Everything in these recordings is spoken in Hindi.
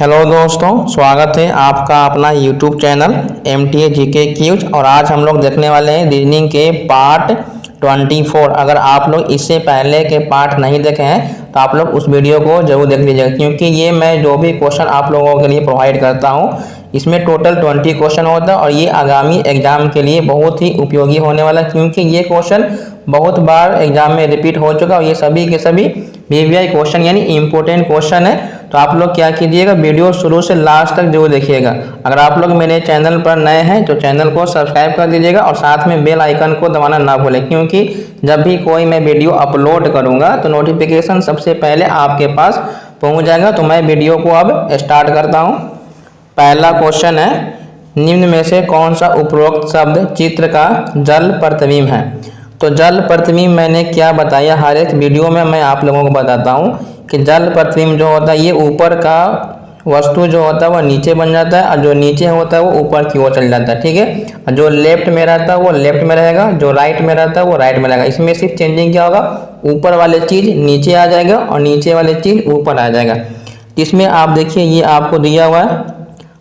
हेलो दोस्तों, स्वागत है आपका अपना YouTube channel MTA GK quiz. और आज हम लोग देखने वाले हैं रीजनिंग के पार्ट 24। अगर आप लोग इससे पहले के पार्ट नहीं देखे हैं तो आप लोग उस वीडियो को जरूर देख लीजिएगा, क्योंकि ये मैं जो भी क्वेश्चन आप लोगों के लिए प्रोवाइड करता हूँ इसमें टोटल 20 क्वेश्चन होता है और ये आगामी एग्जाम के लिए बहुत ही उपयोगी होने वाला है, क्योंकि ये क्वेश्चन बहुत बार एग्जाम में रिपीट हो चुका और ये सभी के सभी VVI क्वेश्चन यानी इम्पोर्टेंट क्वेश्चन है। तो आप लोग क्या कीजिएगा, वीडियो शुरू से लास्ट तक जरूर देखिएगा। अगर आप लोग मेरे चैनल पर नए हैं तो चैनल को सब्सक्राइब कर दीजिएगा और साथ में बेल आइकन को दबाना ना भूलें, क्योंकि जब भी कोई मैं वीडियो अपलोड करूंगा तो नोटिफिकेशन सबसे पहले आपके पास पहुंच जाएगा। तो मैं वीडियो को अब स्टार्ट करता हूं। पहला क्वेश्चन है, निम्न में से कौन सा उपरोक्त शब्द चित्र का जल प्रतिबिंब है। तो जल प्रतिबिंब मैंने क्या बताया, हर एक वीडियो में मैं आप लोगों को बताता हूँ कि जल प्रतिबिंब जो होता है ये ऊपर का वस्तु जो होता है वो नीचे बन जाता है और जो नीचे होता है वो ऊपर की ओर चल जाता है, ठीक है। और जो लेफ्ट में रहता है वो लेफ्ट में रहेगा, जो राइट में रहता है वो राइट में रहेगा। इसमें सिर्फ चेंजिंग क्या होगा, ऊपर वाले चीज़ नीचे आ जाएगा और नीचे वाले चीज़ ऊपर आ जाएगा। इसमें आप देखिए ये आपको दिया हुआ है,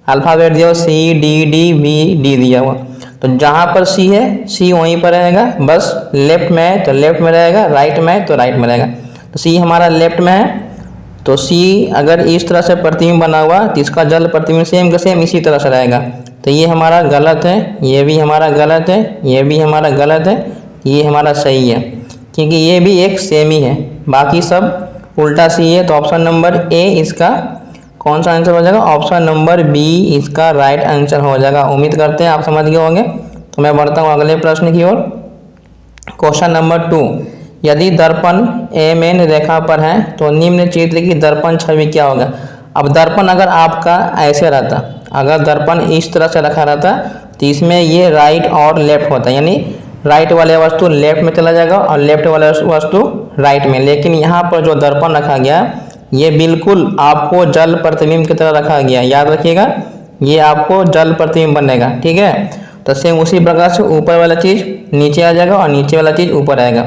अल्फ़ाबेट दिया हुआ CDDVD दिया हुआ। तो जहाँ पर C है C वहीं पर रहेगा, बस लेफ्ट में है तो लेफ्ट में रहेगा, राइट में है तो राइट में रहेगा। तो C हमारा लेफ्ट में है, तो C अगर इस तरह से प्रतिबिंब बना हुआ तो इसका जल प्रतिबिंब सेम का सेम इसी तरह से रहेगा। तो ये हमारा गलत है, ये भी हमारा गलत है, ये भी हमारा गलत है, ये हमारा सही है, क्योंकि ये भी एक सेम ही है, बाकी सब उल्टा C है। तो ऑप्शन नंबर A इसका कौन सा आंसर हो जाएगा, ऑप्शन नंबर B इसका राइट आंसर हो जाएगा। उम्मीद करते हैं आप समझ गए होंगे। तो मैं बढ़ता हूँ अगले प्रश्न की ओर। क्वेश्चन नंबर 2, यदि दर्पण MN रेखा पर है तो निम्न चित्र की दर्पण छवि क्या होगा। अब दर्पण अगर आपका ऐसे रहता, अगर दर्पण इस तरह से रखा रहता तो इसमें ये राइट और लेफ्ट होता, यानी राइट वाले वस्तु लेफ्ट में चला जाएगा और लेफ्ट वाले वस्तु राइट में। लेकिन यहाँ पर जो दर्पण रखा गया ये बिल्कुल आपको जल प्रतिबिंब की तरह रखा गया, याद रखिएगा, ये आपको जल प्रतिबिंब बनेगा, ठीक है। तो सेम उसी प्रकार से ऊपर वाला चीज़ नीचे आ जाएगा और नीचे वाला चीज़ ऊपर आएगा।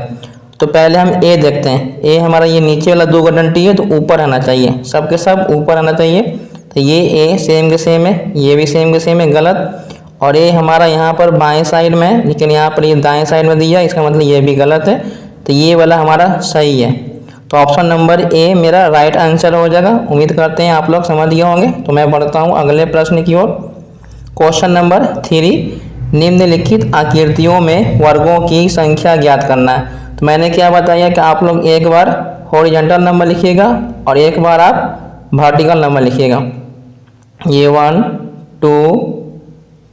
तो पहले हम A देखते हैं। A हमारा ये नीचे वाला 2 डंटी है तो ऊपर आना चाहिए, सब के सब ऊपर आना चाहिए। तो ये A सेम के सेम है, ये भी सेम के सेम है, गलत। और A हमारा यहाँ पर बाएँ साइड में है, लेकिन यहाँ पर ये दाएँ साइड में दिया, इसका मतलब ये भी गलत है। तो ये वाला हमारा सही है। तो ऑप्शन नंबर A मेरा राइट आंसर हो जाएगा। उम्मीद करते हैं आप लोग समझ गए होंगे। तो मैं बढ़ता हूँ अगले प्रश्न की ओर। क्वेश्चन नंबर 3, निम्नलिखित आकृतियों में वर्गों की संख्या ज्ञात करना है। तो मैंने क्या बताया कि आप लोग एक बार हॉरिजॉन्टल नंबर लिखिएगा और एक बार आप वर्टिकल नंबर लिखिएगा। ये 1 2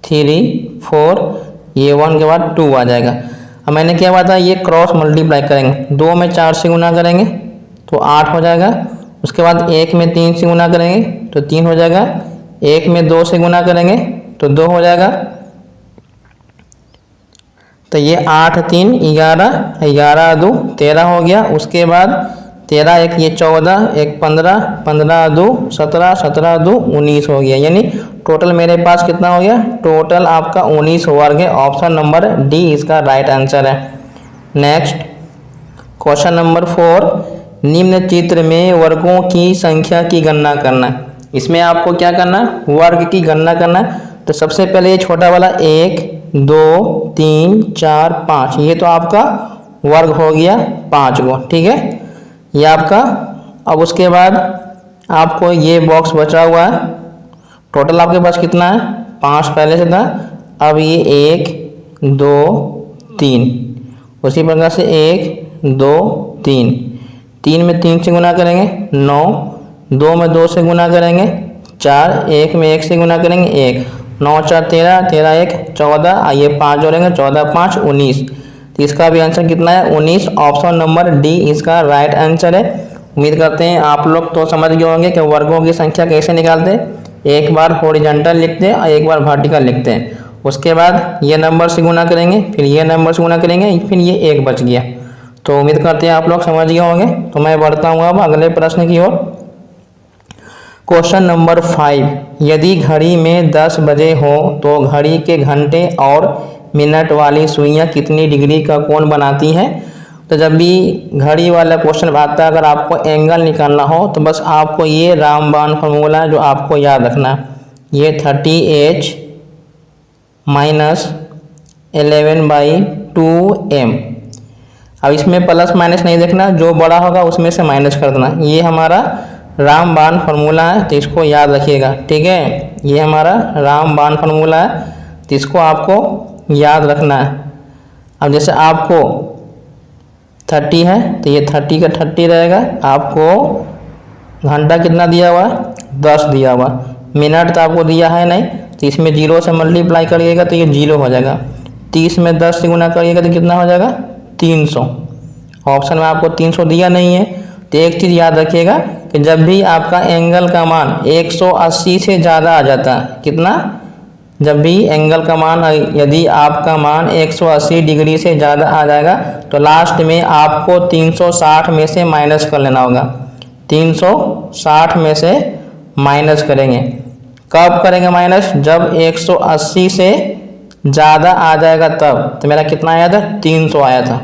3 4, ये 1 के बाद 2 आ जाएगा। अब मैंने क्या बताया, ये क्रॉस मल्टीप्लाई करेंगे, 2 में 4 से गुना करेंगे तो 8 हो जाएगा। उसके बाद 1 में 3 से गुना करेंगे तो 3 हो जाएगा। 1 में 2 से गुना करेंगे तो 2 हो जाएगा। तो ये 8 3 11, 11 2 13 हो गया। उसके बाद 13 1 ये 14, 1 15, 15 2 17, 17 2 19 हो गया। यानी टोटल मेरे पास कितना हो गया, टोटल आपका 19 वर्ग है। ऑप्शन नंबर D इसका राइट आंसर है। नेक्स्ट क्वेश्चन नंबर 4, निम्न चित्र में वर्गों की संख्या की गणना करना। इसमें आपको क्या करना, वर्ग की गणना करना। तो सबसे पहले ये छोटा वाला 1 2 3 4 5, ये तो आपका वर्ग हो गया 5 गो, ठीक है, ये आपका। अब उसके बाद आपको ये बॉक्स बचा हुआ है, टोटल आपके पास कितना है, 5 पहले से था। अब ये 1 2 3, उसी प्रकार से 1 2 3, 3 में 3 से गुना करेंगे 9, 2 में 2 से गुना करेंगे 4, 1 में 1 से गुना करेंगे 1, 9 4 13, 13 1 14, ये 5 जोड़ेंगे 14 5 19। तो इसका भी आंसर कितना है, 19। ऑप्शन नंबर D इसका राइट आंसर है। उम्मीद करते हैं आप लोग तो समझ गए होंगे कि वर्गों की संख्या कैसे निकालते हैं। एक बार हॉरिजॉन्टल लिखते हैं और एक बार वर्टिकल लिखते हैं। उसके बाद ये नंबर से गुना करेंगे, फिर ये नंबर से गुना करेंगे, फिर ये 1 बच गया। तो उम्मीद करते हैं आप लोग समझ गए होंगे। तो मैं बढ़ता हूँ अब अगले प्रश्न की ओर। क्वेश्चन नंबर 5, यदि घड़ी में 10 बजे हो तो घड़ी के घंटे और मिनट वाली सुइयां कितनी डिग्री का कोण बनाती हैं। तो जब भी घड़ी वाला क्वेश्चन आता है, अगर आपको एंगल निकालना हो तो बस आपको ये रामबाण फार्मूला है जो आपको याद रखना है। ये 30h माइनस 11/2m। अब इसमें प्लस माइनस नहीं देखना, जो बड़ा होगा उसमें से माइनस कर देना। ये हमारा रामबाण फार्मूला है, तो इसको याद रखिएगा, ठीक है। ये हमारा रामबाण फार्मूला है, तो इसको आपको याद रखना है। अब जैसे आपको 30 है तो ये 30 का 30 रहेगा। आपको घंटा कितना दिया हुआ, 10 दिया हुआ। मिनट तो आपको दिया है नहीं, तो इसमें 0 से मल्टीप्लाई करिएगा तो ये 0 हो जाएगा। 30 में 10 से गुना करिएगा तो कितना हो जाएगा, 300। ऑप्शन में आपको 300 दिया नहीं है। तो एक चीज़ याद रखिएगा कि जब भी आपका एंगल का मान 180 से ज़्यादा आ जाता है, कितना, जब भी एंगल का मान, यदि आपका मान 180 डिग्री से ज़्यादा आ जाएगा तो लास्ट में आपको 360 में से माइनस कर लेना होगा। 360 में से माइनस करेंगे। कब करेंगे माइनस, जब 180 से ज़्यादा आ जाएगा तब। तो मेरा कितना आया था, 300 आया था,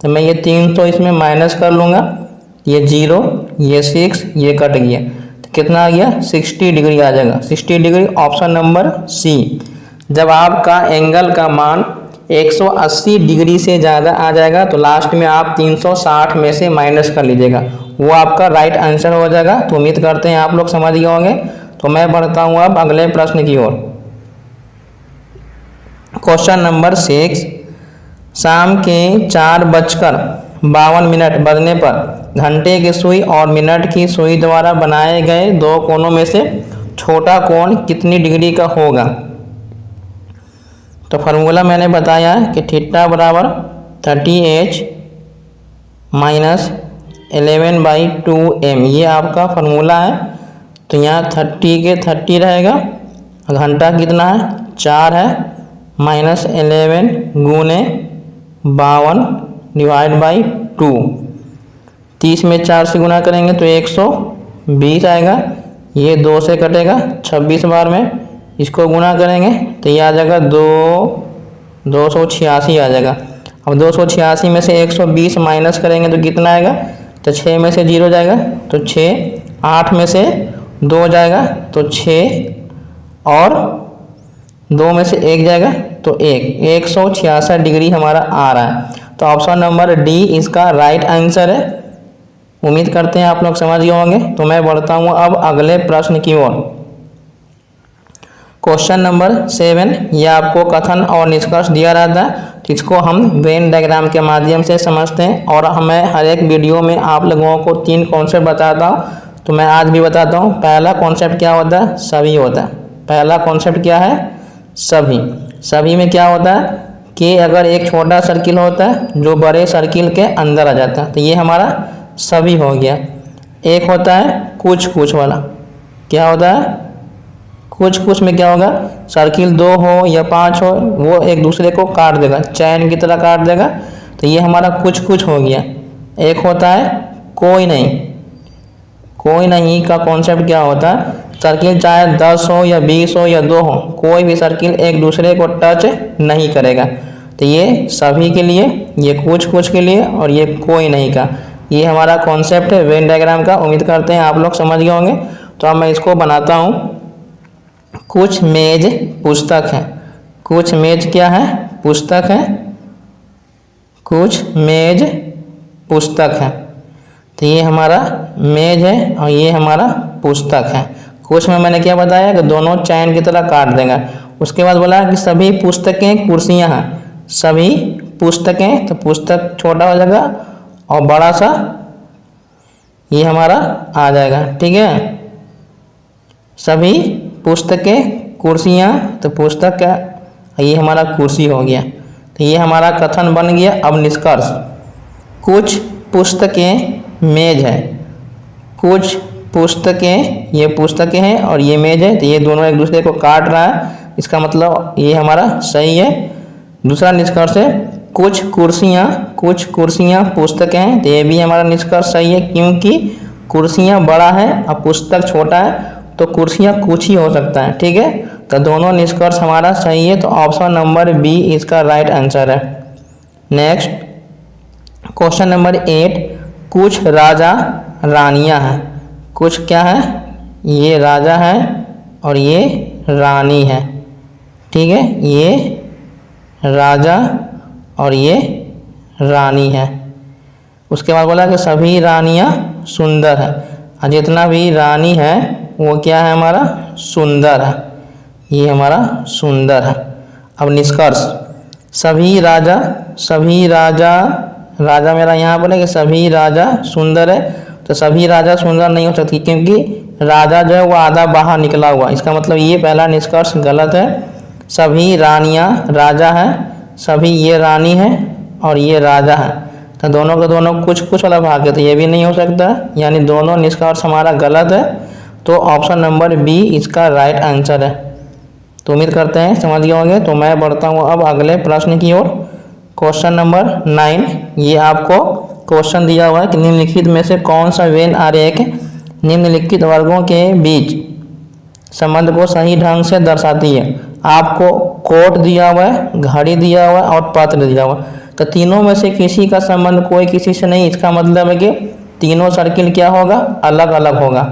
तो मैं ये 300 इसमें माइनस कर लूँगा। ये 0, ये 6, ये कट गया, तो कितना आ गया, 60 डिग्री आ जाएगा। 60 डिग्री ऑप्शन नंबर सी। जब आपका एंगल का मान 180 डिग्री से ज़्यादा आ जाएगा तो लास्ट में आप 360 में से माइनस कर लीजिएगा, वो आपका राइट आंसर हो जाएगा। तो उम्मीद करते हैं आप लोग समझ गए होंगे। तो मैं बढ़ता हूँ अब अगले प्रश्न की ओर। क्वेश्चन नंबर 6, शाम के 4:52 बजने पर घंटे की सुई और मिनट की सुई द्वारा बनाए गए दो कोणों में से छोटा कोण कितनी डिग्री का होगा। तो फार्मूला मैंने बताया कि थीटा बराबर 30h माइनस 11/2m, ये आपका फार्मूला है। तो यहाँ 30 के 30 रहेगा, घंटा कितना है, 4 है, माइनस 11 गुने 52 डिवाइड बाई 2। 30 में 4 से गुना करेंगे तो 120 आएगा। ये 2 से कटेगा 26 बार में, इसको गुना करेंगे तो ये आ जाएगा 286 आ जाएगा। अब 286 में से 120 माइनस करेंगे तो कितना आएगा, तो 6 में से 0 जाएगा तो 6, 8 में से 2 जाएगा तो 6, और 2 में से 1 जाएगा तो 1, 166 डिग्री हमारा आ रहा है। तो ऑप्शन नंबर डी इसका राइट आंसर है। उम्मीद करते हैं आप लोग समझ गए होंगे। तो मैं बढ़ता हूँ अब अगले प्रश्न की ओर। क्वेश्चन नंबर 7, यह आपको कथन और निष्कर्ष दिया रहता है, तो इसको हम वेन डायग्राम के माध्यम से समझते हैं। और मैं हर एक वीडियो में आप लोगों को 3 कॉन्सेप्ट बताता हूँ, तो मैं आज भी बताता हूँ। पहला कॉन्सेप्ट क्या होता है, सभी होता है। पहला कॉन्सेप्ट क्या है, सभी। सभी में क्या होता है कि अगर एक छोटा सर्किल होता है जो बड़े सर्किल के अंदर आ जाता है, तो ये हमारा सभी हो गया। एक होता है कुछ कुछ वाला, क्या होता है, कुछ कुछ में क्या होगा, सर्किल 2 हो या 5 हो, वो एक दूसरे को काट देगा, चैन की तरह काट देगा, तो ये हमारा कुछ कुछ हो गया। एक होता है कोई नहीं। कोई नहीं का कॉन्सेप्ट क्या होता है, सर्किल चाहे 10 हो या 20 हो या 2 हो, कोई भी सर्किल एक दूसरे को टच नहीं करेगा। तो ये सभी के लिए, ये कुछ कुछ के लिए, और ये कोई नहीं का, ये हमारा कॉन्सेप्ट है वेन डायग्राम का। उम्मीद करते हैं आप लोग समझ गए होंगे। तो अब मैं इसको बनाता हूँ। कुछ मेज पुस्तक है। कुछ मेज क्या है, पुस्तक है। कुछ मेज पुस्तक है, तो ये हमारा मेज है और ये हमारा पुस्तक है। कुछ में मैंने क्या बताया कि दोनों चैन की तरह काट देगा। उसके बाद बोला कि सभी पुस्तकें कुर्सियां हैं। सभी पुस्तकें, तो पुस्तक छोटा हो जाएगा और बड़ा सा ये हमारा आ जाएगा, ठीक है। सभी पुस्तकें कुर्सियां, तो पुस्तक का ये हमारा कुर्सी हो गया। तो ये हमारा कथन बन गया। अब निष्कर्ष, कुछ पुस्तकें मेज है। कुछ पुस्तकें, ये पुस्तकें हैं और ये मेज है, तो ये दोनों एक दूसरे को काट रहा है, इसका मतलब ये हमारा सही है। दूसरा निष्कर्ष है कुछ कुर्सियाँ पुस्तकें हैं, तो ये भी हमारा निष्कर्ष सही है, क्योंकि कुर्सियाँ बड़ा है और पुस्तक छोटा है, तो कुर्सियाँ कुछ ही हो सकता है, ठीक है। तो दोनों निष्कर्ष हमारा सही है। तो ऑप्शन नंबर बी इसका राइट आंसर है। नेक्स्ट क्वेश्चन नंबर 8, कुछ राजा रानियां हैं। कुछ क्या है, ये राजा है और ये रानी है। ठीक है, ये राजा और ये रानी है। उसके बाद बोला कि सभी रानियां सुंदर है, और जितना भी रानी है वो क्या है, हमारा सुंदर है। ये हमारा सुंदर है। अब निष्कर्ष, सभी राजा राजा मेरा यहाँ पर है कि सभी राजा सुंदर है, तो सभी राजा सुंदर नहीं हो सकती, क्योंकि राजा जो है वो आधा बाहर निकला हुआ। इसका मतलब ये पहला निष्कर्ष गलत है। सभी रानियाँ राजा है, सभी ये रानी है और ये राजा है, तो दोनों के दोनों कुछ कुछ वाला भाग है, तो ये भी नहीं हो सकता, यानी दोनों निष्कर्ष हमारा गलत है। तो ऑप्शन नंबर बी इसका राइट आंसर है। तो उम्मीद करते हैं समझ गए होंगे। तो मैं बढ़ता हूँ अब अगले प्रश्न की ओर। क्वेश्चन नंबर 9, ये आपको क्वेश्चन दिया हुआ है कि निम्नलिखित में से कौन सा वेन आरेख निम्नलिखित वर्गों के बीच संबंध को सही ढंग से दर्शाती है। आपको कोट दिया हुआ है, घड़ी दिया हुआ है और पत्र दिया हुआ है, तो तीनों में से किसी का संबंध कोई किसी से नहीं। इसका मतलब है कि तीनों सर्किल क्या होगा, अलग अलग होगा।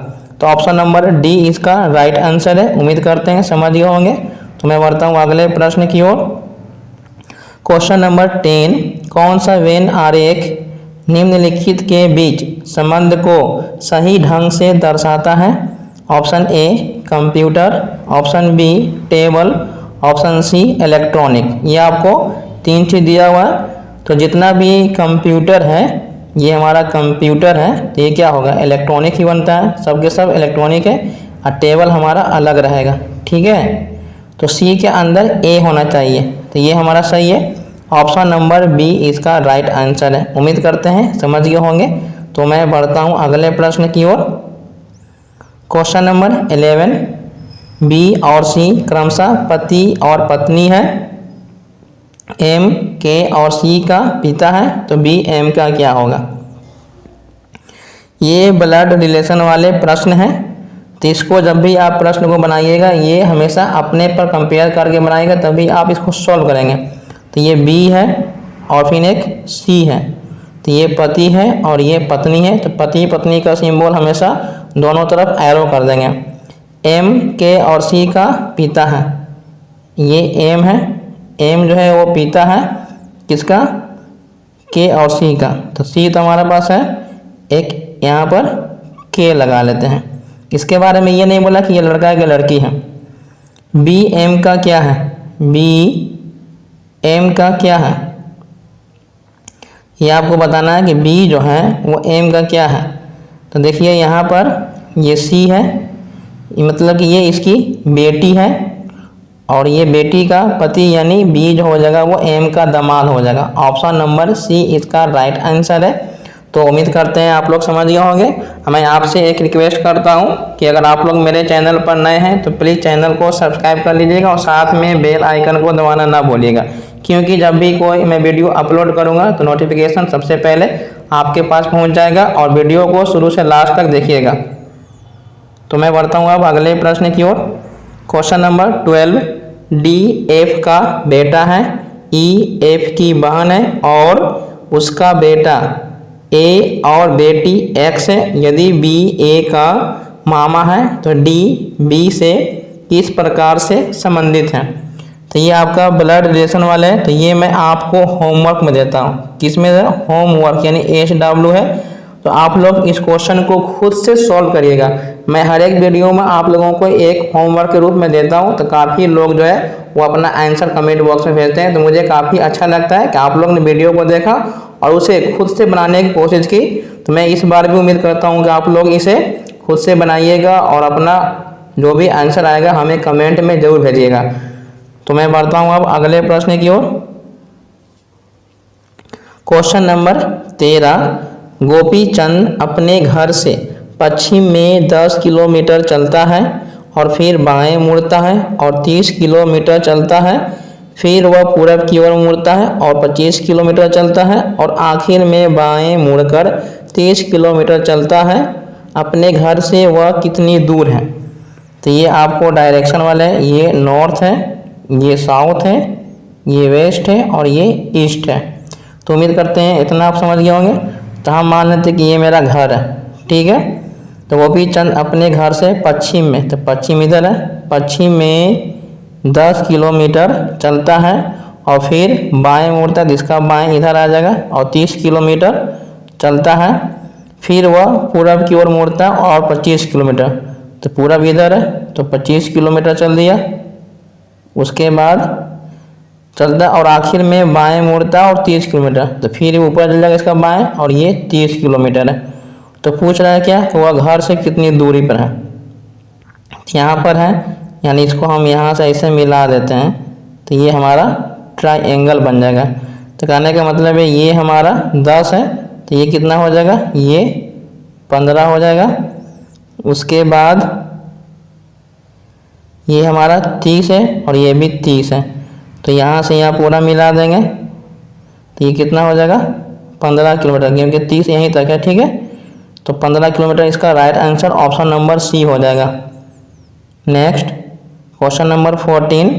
तो ऑप्शन नंबर डी इसका राइट आंसर है। उम्मीद करते हैं समझ गए होंगे। तो मैं बढ़ता हूँ अगले प्रश्न की ओर। क्वेश्चन नंबर 10, कौन सा वेन आरेख निम्नलिखित के बीच संबंध को सही ढंग से दर्शाता है। Option A computer, option B table, option C electronic. ये आपको 3 चीज़ दिया हुआ है, तो जितना भी कंप्यूटर है ये हमारा कंप्यूटर है, तो ये क्या होगा, इलेक्ट्रॉनिक ही बनता है, सबके सब इलेक्ट्रॉनिक है, और टेबल हमारा अलग रहेगा। ठीक है, तो सी के अंदर ए होना चाहिए, तो ये हमारा सही है। ऑप्शन नंबर बी इसका राइट आंसर है। उम्मीद करते हैं समझ गए होंगे। तो मैं बढ़ता हूँ अगले प्रश्न की ओर। क्वेश्चन नंबर 11, बी और सी क्रमशः पति और पत्नी है। एम के और सी का पिता है, तो बी एम का क्या होगा। ये ब्लड रिलेशन वाले प्रश्न हैं, तो इसको जब भी आप प्रश्न को बनाइएगा ये हमेशा अपने पर कंपेयर करके बनाइएगा, तभी आप इसको सॉल्व करेंगे। तो ये बी है और फिर एक सी है, तो ये पति है और ये पत्नी है, तो पति पत्नी का सिंबल हमेशा दोनों तरफ एरो कर देंगे। एम के और सी का पिता है, ये एम है, एम जो है वो पिता है किसका, के और सी का, तो सी तो हमारे पास है, एक यहाँ पर के लगा लेते हैं। इसके बारे में ये नहीं बोला कि ये लड़का है कि लड़की है। बी एम का क्या है, बी एम का क्या है, ये आपको बताना है कि बी जो है वो एम का क्या है। तो देखिए यहाँ पर ये सी है, मतलब कि ये इसकी बेटी है और ये बेटी का पति, यानी बी जो हो जाएगा वो एम का दामाद हो जाएगा। ऑप्शन नंबर सी इसका राइट आंसर है। तो उम्मीद करते हैं आप लोग समझ गए होंगे। मैं आपसे एक रिक्वेस्ट करता हूं कि अगर आप लोग मेरे चैनल पर नए हैं तो प्लीज़ चैनल को सब्सक्राइब कर लीजिएगा और साथ में बेल आइकन को दबाना ना भूलिएगा, क्योंकि जब भी कोई मैं वीडियो अपलोड करूँगा तो नोटिफिकेशन सबसे पहले आपके पास पहुँच जाएगा। और वीडियो को शुरू से लास्ट तक देखिएगा। तो मैं बढ़ता हूँ अब अगले प्रश्न की ओर। क्वेश्चन नंबर 12, डी एफ का बेटा है, ई एफ की बहन है और उसका बेटा ए और बेटी एक्स है। यदि बी ए का मामा है तो डी बी से किस प्रकार से संबंधित है। तो ये आपका ब्लड रिलेशन वाला है, तो ये मैं आपको होमवर्क में देता हूँ। किस में है, होमवर्क, यानी HW है। तो आप लोग इस क्वेश्चन को खुद से सॉल्व करिएगा। मैं हर एक वीडियो में आप लोगों को एक होमवर्क के रूप में देता हूं, तो काफ़ी लोग जो है वो अपना आंसर कमेंट बॉक्स में भेजते हैं। तो मुझे काफ़ी अच्छा लगता है कि आप लोग ने वीडियो को देखा और उसे खुद से बनाने की कोशिश की। तो मैं इस बार भी उम्मीद करता हूँ कि आप लोग इसे खुद से बनाइएगा और अपना जो भी आंसर आएगा हमें कमेंट में जरूर भेजिएगा। तो मैं बढ़ता हूँ अब अगले प्रश्न की ओर। क्वेश्चन नंबर 13, गोपी चंद अपने घर से पश्चिम में 10 किलोमीटर चलता है और फिर बाएं मुड़ता है और 30 किलोमीटर चलता है, फिर वह पूरब की ओर मुड़ता है और 25 किलोमीटर चलता है और आखिर में बाएं मुड़कर 30 किलोमीटर चलता है। अपने घर से वह कितनी दूर है। तो ये आपको डायरेक्शन वाला है, ये नॉर्थ है, ये साउथ है, ये वेस्ट है और ये ईस्ट है। तो उम्मीद करते हैं इतना आप समझ गए होंगे। तो हम मान लेते कि ये मेरा घर है, ठीक है, तो वो भी चंद अपने घर से पश्चिम में, तो पश्चिम इधर है, पश्चिम में 10 किलोमीटर चलता है और फिर बाएं मुड़ता है, जिसका बाएं इधर आ जाएगा और 30 किलोमीटर चलता है, फिर वह पूरब की ओर मुड़ता है और 25 किलोमीटर, तो पूरब इधर है तो 25 किलोमीटर चल दिया, उसके बाद चलता और आखिर में बाएं मुड़ता और 30 किलोमीटर, तो फिर ऊपर चल जाएगा इसका बाएं और ये 30 किलोमीटर है। तो पूछ रहा है क्या, तो वह घर से कितनी दूरी पर है, यहाँ पर है, यानी इसको हम यहाँ से ऐसे मिला देते हैं तो ये हमारा ट्राइंगल बन जाएगा। तो कहने का मतलब है ये हमारा 10 है तो ये कितना हो जाएगा, ये 15 हो जाएगा। उसके बाद ये हमारा 30 है और ये भी 30 है, तो यहाँ से यहाँ पूरा मिला देंगे तो ये कितना हो जाएगा 15 किलोमीटर, क्योंकि 30 यहीं तक है, ठीक है। तो 15 किलोमीटर इसका right answer option number C हो जाएगा। नेक्स्ट क्वेश्चन नंबर 14,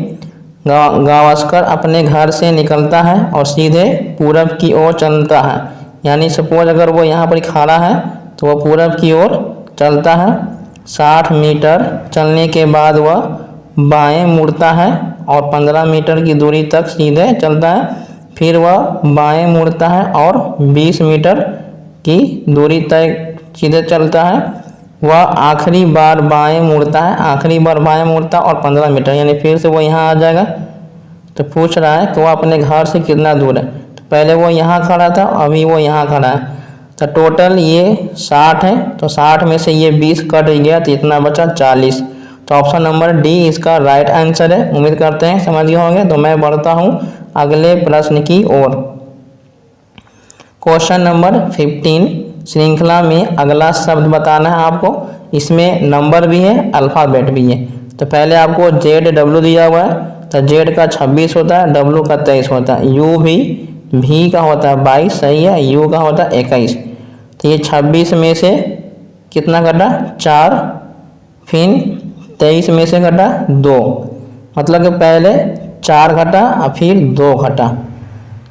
गावस्कर अपने घर से निकलता है और सीधे पूरब की ओर चलता है, यानी सपोज अगर वो यहाँ पर खड़ा है तो वह पूरब की ओर चलता है, 60 मीटर चलने के बाद वह बाएं मुड़ता है और 15 मीटर की दूरी तक सीधे चलता है, फिर वह बाएं मुड़ता है और 20 मीटर की दूरी तक सीधे चलता है, वह आखिरी बार बाएं मुड़ता है, आखिरी बार बाएं मुड़ता और 15 मीटर, यानी फिर से वो यहाँ आ जाएगा। तो पूछ रहा है कि वह अपने घर से कितना दूर है, तो पहले वो यहाँ खड़ा था, अभी वो यहाँ खड़ा है, तो टोटल ये 60 है, तो 60 में से ये 20 कट गया तो इतना बचा 40, तो ऑप्शन नंबर डी इसका राइट आंसर है। उम्मीद करते हैं समझ गए होंगे। तो मैं बढ़ता हूँ अगले प्रश्न की ओर। क्वेश्चन नंबर 15, श्रृंखला में अगला शब्द बताना है आपको, इसमें नंबर भी है अल्फ़ाबेट भी है। तो पहले आपको ZW दिया हुआ है, तो Z का 26 होता है, W का 23 होता है, U भी V का होता है 22, सही है, U का होता है 21। तो ये 26 में से कितना घटा 4, फिर 23 में से घटा 2, मतलब कि पहले 4 घटा और फिर 2 घटा।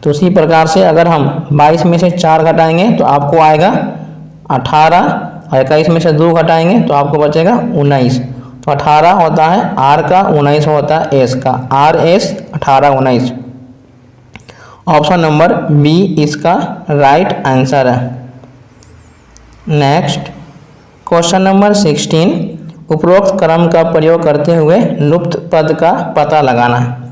तो उसी प्रकार से अगर हम 22 में से 4 घटाएंगे तो आपको आएगा 18 और 21 में से 2 घटाएंगे तो आपको बचेगा 19। तो 18 होता है R का, 19 होता है S का, RS 18 19। ऑप्शन नंबर बी इसका राइट आंसर है। नेक्स्ट क्वेश्चन नंबर 16, उपरोक्त क्रम का प्रयोग करते हुए लुप्त पद का पता लगाना है।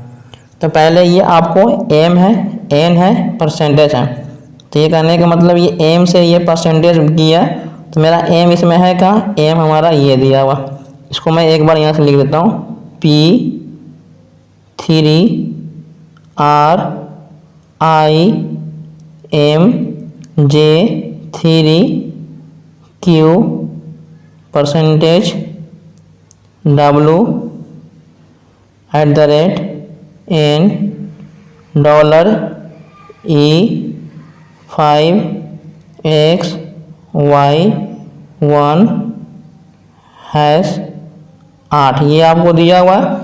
तो पहले ये आपको एम है, एन है, परसेंटेज है। तो ये कहने का मतलब ये एम से ये परसेंटेज किया, तो मेरा एम इसमें है कहाँ, एम हमारा ये दिया हुआ, इसको मैं एक बार यहाँ से लिख देता हूँ, P3RIMJ3Q परसेंटेज $$E5XY1#8 ये आपको दिया हुआ है।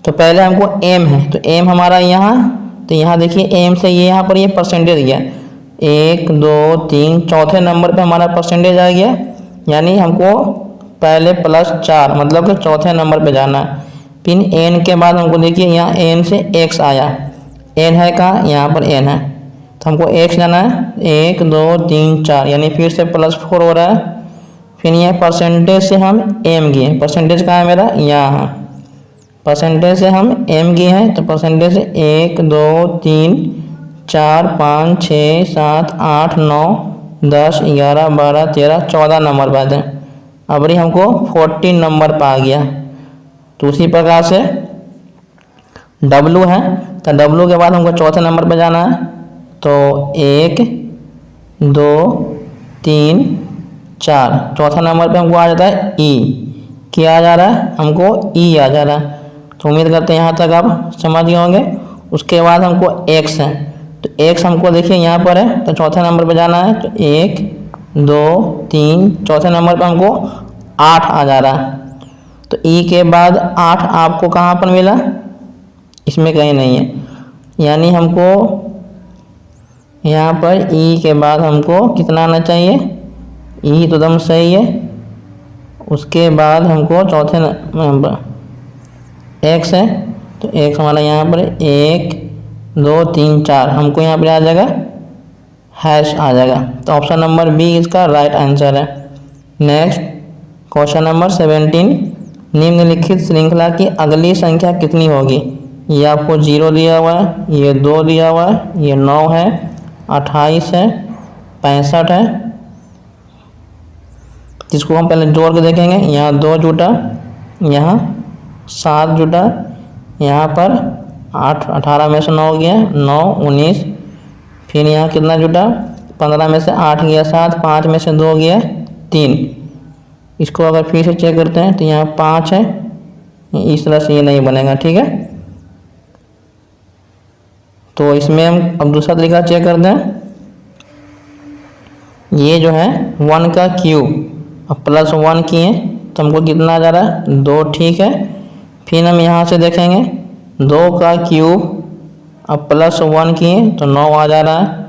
तो पहले हमको एम है, तो एम हमारा यहाँ, तो यहाँ देखिए एम से ये यहाँ पर ये परसेंटेज गया 1 2 3, चौथे नंबर पे हमारा परसेंटेज आ गया, यानी हमको पहले +4 मतलब कि चौथे नंबर पे जाना है। फिर एन के बाद हमको देखिए यहाँ एन से एक्स आया, एन है कहाँ, यहाँ पर एन है, तो हमको एक्स जाना है 1 2 3 4, यानी फिर से +4 हो रहा है। फिर ये परसेंटेज से हम एम गए, परसेंटेज कहाँ है मेरा, यहाँ है, परसेंटेज से हम एम गए हैं, तो परसेंटेज से 1 2 3 4 5 6 7 8 9 10 11 12 13 14 नंबर पर आते हैं। अब रही हमको 14 नंबर पर आ गया। तो उसी प्रकार से W है, तो W के बाद हमको चौथे नंबर पे जाना है, तो 1 2 3 4, चौथा नंबर पे हमको आ जाता है E, क्या आ जा रहा है, हमको E आ जा रहा है। तो उम्मीद करते हैं यहाँ तक आप समझ गए होंगे। उसके बाद हमको X है, तो X हमको देखिए यहाँ पर है, तो चौथे नंबर पे जाना है, तो 1 2 3, चौथे नंबर पे हमको 8 आ जा रहा है। तो E के बाद 8 आपको कहाँ पर मिला, इसमें कहीं नहीं है, यानी हमको यहाँ पर ई के बाद हमको कितना आना चाहिए, ई तो एकदम सही है। उसके बाद हमको चौथे नंबर एक्स है, तो एक्स हमारा यहाँ पर 1 2 3 4 हमको यहाँ पर आ जाएगा हैश आ जाएगा। तो ऑप्शन नंबर बी इसका राइट आंसर है। नेक्स्ट क्वेश्चन नंबर 17, निम्नलिखित श्रृंखला की अगली संख्या कितनी होगी। ये आपको 0 दिया हुआ है, ये 2 दिया हुआ है, ये 9 है, 28 है, 65 है। जिसको हम पहले जोड़ के देखेंगे, यहाँ 2 जुटा, यहाँ 7 जुटा, यहाँ पर 8 18 में से 9 गया 9 19, फिर यहाँ कितना जुटा 15 में से 8 गया 7, 5 में से 2 गया 3। इसको अगर फिर से चेक करते हैं तो यहाँ 5 है, इस तरह से ये नहीं बनेगा, ठीक है। तो इसमें हम अब दूसरा तरीका चेक करते हैं। ये जो है 1 का क्यूब अब +1 किए तो हमको कितना आ जा रहा है 2, ठीक है। फिर हम यहाँ से देखेंगे 2 का क्यूब अब +1 किए तो 9 आ जा रहा है।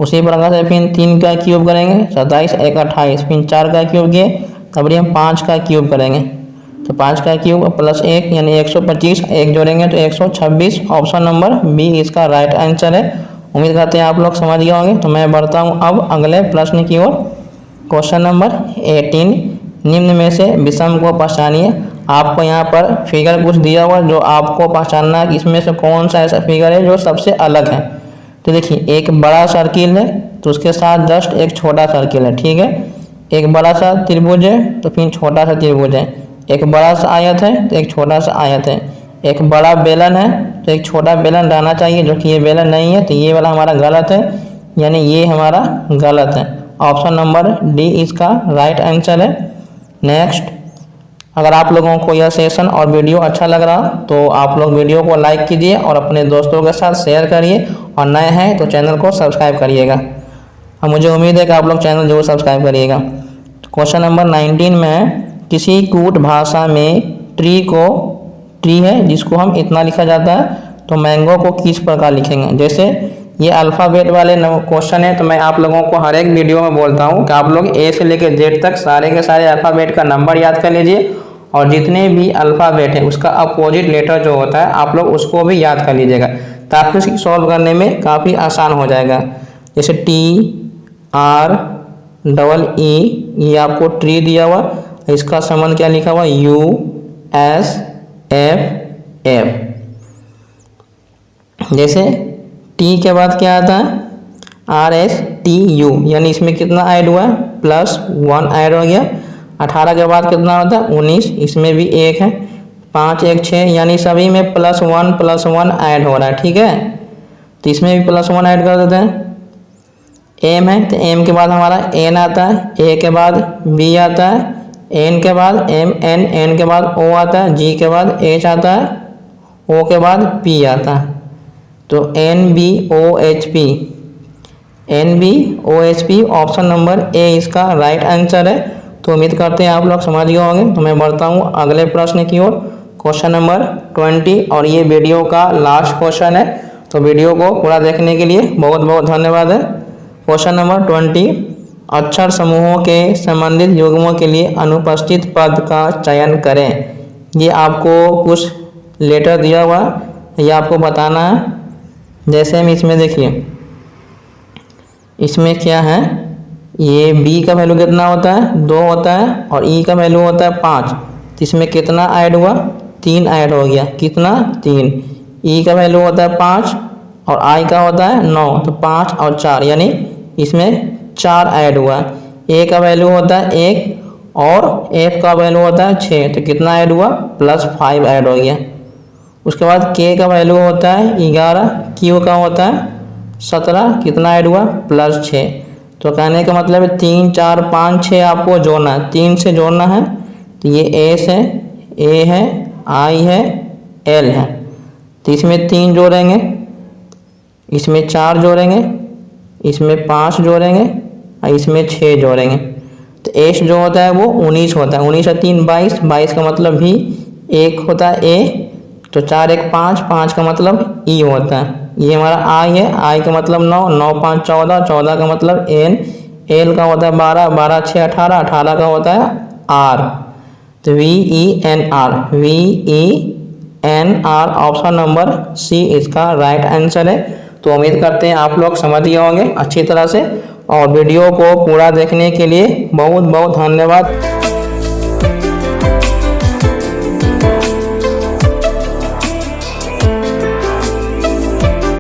उसी प्रकार से फिर 3 का क्यूब करेंगे 27 1 28, फिर 4 का क्यूब किए तब हम 5 का क्यूब करेंगे तो 5 का क्यूब +1 यानी 125, 1 जोड़ेंगे तो 126। ऑप्शन नंबर बी इसका राइट आंसर है। उम्मीद करते हैं आप लोग समझ गए होंगे। तो मैं बढ़ता हूँ अब अगले प्रश्न की ओर। क्वेश्चन नंबर 18, निम्न में से विषम को पहचानिए। आपको यहाँ पर फिगर कुछ दिया हुआ जो आपको पहचानना है कि इसमें से कौन सा ऐसा फिगर है जो सबसे अलग है। तो देखिए एक बड़ा सर्किल है तो उसके साथ जस्ट एक छोटा सर्किल है, ठीक है। एक बड़ा सा त्रिभुज है तो फिर छोटा सा त्रिभुज है। एक बड़ा सा आयत है तो एक छोटा सा आयत है। एक बड़ा बेलन है तो एक छोटा बेलन रहना चाहिए, जो कि ये बेलन नहीं है तो ये वाला हमारा गलत है, यानी ये हमारा गलत है। ऑप्शन नंबर डी इसका राइट आंसर है। नेक्स्ट, अगर आप लोगों को यह सेशन और वीडियो अच्छा लग रहा तो आप लोग वीडियो को लाइक कीजिए और अपने दोस्तों के साथ शेयर करिए, और नए हैं तो चैनल को सब्सक्राइब करिएगा। और मुझे उम्मीद है कि आप लोग चैनल जरूर सब्सक्राइब करिएगा। क्वेश्चन नंबर 19 में किसी कूट भाषा में ट्री है जिसको हम इतना लिखा जाता है, तो मैंगो को किस प्रकार लिखेंगे। जैसे ये अल्फ़ाबेट वाले क्वेश्चन है तो मैं आप लोगों को हर एक वीडियो में बोलता हूँ कि आप लोग ए से लेकर जेड तक सारे के सारे अल्फ़ाबेट का नंबर याद कर लीजिए, और जितने भी अल्फ़ाबेट है उसका अपोजिट लेटर जो होता है आप लोग उसको भी याद कर लीजिएगा, ताकि उसकी सॉल्व करने में काफ़ी आसान हो जाएगा। जैसे TREE, ये आपको ट्री दिया हुआ, इसका संबंध क्या लिखा हुआ USFF। जैसे टी के बाद क्या आता है RSTU, यानी इसमें कितना ऐड हुआ है +1 ऐड हो गया। 18 के बाद कितना होता है 19, इसमें भी 1 है, 5 1 6, यानी सभी में +1 ऐड हो रहा है, ठीक है। तो इसमें भी +1 ऐड कर देते हैं। एम है तो एम के बाद हमारा एन आता है, ए के बाद बी आता है, एन के बाद एम एन, एन के बाद ओ आता है, जी के बाद एच आता है, ओ के बाद पी आता है। तो NBOHP ऑप्शन नंबर ए इसका राइट आंसर है। तो उम्मीद करते हैं आप लोग समझ गए होंगे। तो मैं बढ़ता हूँ अगले प्रश्न की ओर। क्वेश्चन नंबर 20, और ये वीडियो का लास्ट क्वेश्चन है, तो वीडियो को पूरा देखने के लिए बहुत बहुत धन्यवाद है। क्वेश्चन नंबर 20, अक्षर समूहों के संबंधित युग्मों के लिए अनुपस्थित पद का चयन करें। ये आपको कुछ लेटर दिया हुआ, ये आपको बताना है। जैसे हम इसमें देखिए, इसमें क्या है, ये बी का वैल्यू कितना होता है 2 होता है, और ई का वैल्यू होता है 5। तो इसमें कितना ऐड हुआ 3 ऐड हो गया, कितना 3। ई का वैल्यू होता है 5 और आई का होता है 9, तो 5 और 4 यानी इसमें 4 ऐड हुआ। ए का वैल्यू होता है 1 और एफ का वैल्यू होता है 6, तो कितना ऐड हुआ +5 ऐड हो गया। उसके बाद के का वैल्यू होता है 11, क्यू का होता है 17, कितना ऐड हुआ +6। तो कहने का मतलब है 3 4 5 6 आपको जोड़ना है, 3 से जोड़ना है। तो ये एस है, ए है, आई है, एल है। तो इसमें 3 जोड़ेंगे, इसमें 4 जोड़ेंगे, इसमें 5 जोड़ेंगे और इसमें 6 जोड़ेंगे। तो एस जो होता है वो 19 होता है, 19 और 3 22, 22 का मतलब भी 1 होता है ए, तो 4 1 5, 5 का मतलब ई होता है, ये हमारा आई है, आई का मतलब 9, 9 5 14, 14 का मतलब एन, एल का होता है 12, 12 6 18, 18 का होता है आर, तो VENR, VENR option number C इसका राइट आंसर है। तो उम्मीद करते हैं आप लोग समझ गए होंगे अच्छी तरह से, और वीडियो को पूरा देखने के लिए बहुत बहुत धन्यवाद।